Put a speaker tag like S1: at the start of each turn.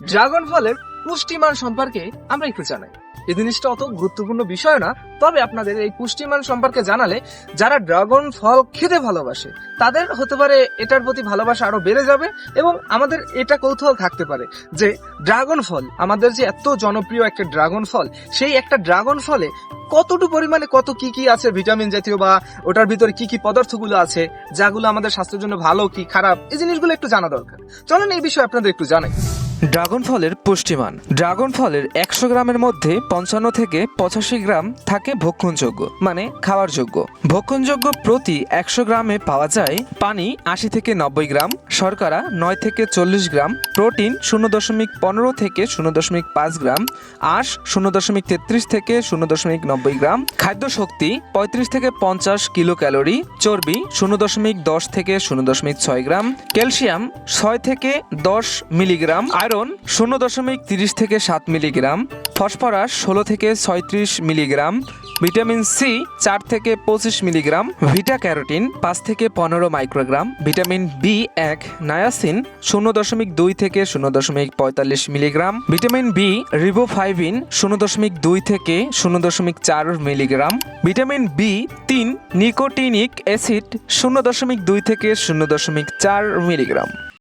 S1: Dragon ফলের পুষ্টিমান সম্পর্কে আমরা একটু জানাই। এই জিনিসটা অত গুরুত্বপূর্ণ বিষয় না, তবে আপনাদের এই পুষ্টিমান সম্পর্কে জানালে যারা ড্রাগন ফল খেতে ভালোবাসে তাদের হতে পারে এটার প্রতি ভালোবাসা আরো বেড়ে যাবে, এবং আমাদের এটা কৌতূহল থাকতে পারে যে ড্রাগন ফল আমাদের যে এত জনপ্রিয় একটা ড্রাগন ফল, সেই একটা ড্রাগন ফলে কতটুকু পরিমাণে কত কি কি আছে ভিটামিন জাতীয়, বা ওটার ভিতরে কি কি পদার্থগুলো আছে যাগুলো আমাদের স্বাস্থ্যের জন্য ভালো কি খারাপ, এই জিনিসগুলো একটু জানা দরকার। চলেন এই বিষয়ে আপনাদের একটু জানাই।
S2: ড্রাগন ফলের পুষ্টিমান। ড্রাগন ফলের 100 গ্রামের মধ্যে 55 থেকে 85 গ্রাম থাকে ভক্ষণযোগ্য, মানে খাওয়ার যোগ্য। ভক্ষণযোগ্য প্রতি 100 গ্রামে পাওয়া যায় পানি 80 থেকে 90 গ্রাম, শর্করা 9 থেকে 40 গ্রাম, প্রোটিন 0.15 থেকে 0.5 গ্রাম, আঁশ 0.33 থেকে 0.90 গ্রাম, খাদ্য শক্তি 35 থেকে 50 কিলো ক্যালোরি, চর্বি 0.10 থেকে 0.6 গ্রাম, ক্যালসিয়াম 6 থেকে 10 মিলিগ্রাম, আয়রন 0.30 থেকে 7 মিলিগ্রাম, ফসফরাস 16 থেকে 36 মিলিগ্রাম, ভিটামিন সি 4 থেকে 25 মিলিগ্রাম, ভিটা ক্যারোটিন 5 থেকে 15 মাইক্রোগ্রাম, ভিটামিন বি 1 নায়াসিন 0.2 থেকে 0.45 মিলিগ্রাম, ভিটামিন বি রিবোফ্লাভিন 0.2 থেকে 0.4 milligram, vitamin B 3 nicotinic acid 0.2 থেকে 0.4 মিলিগ্রাম।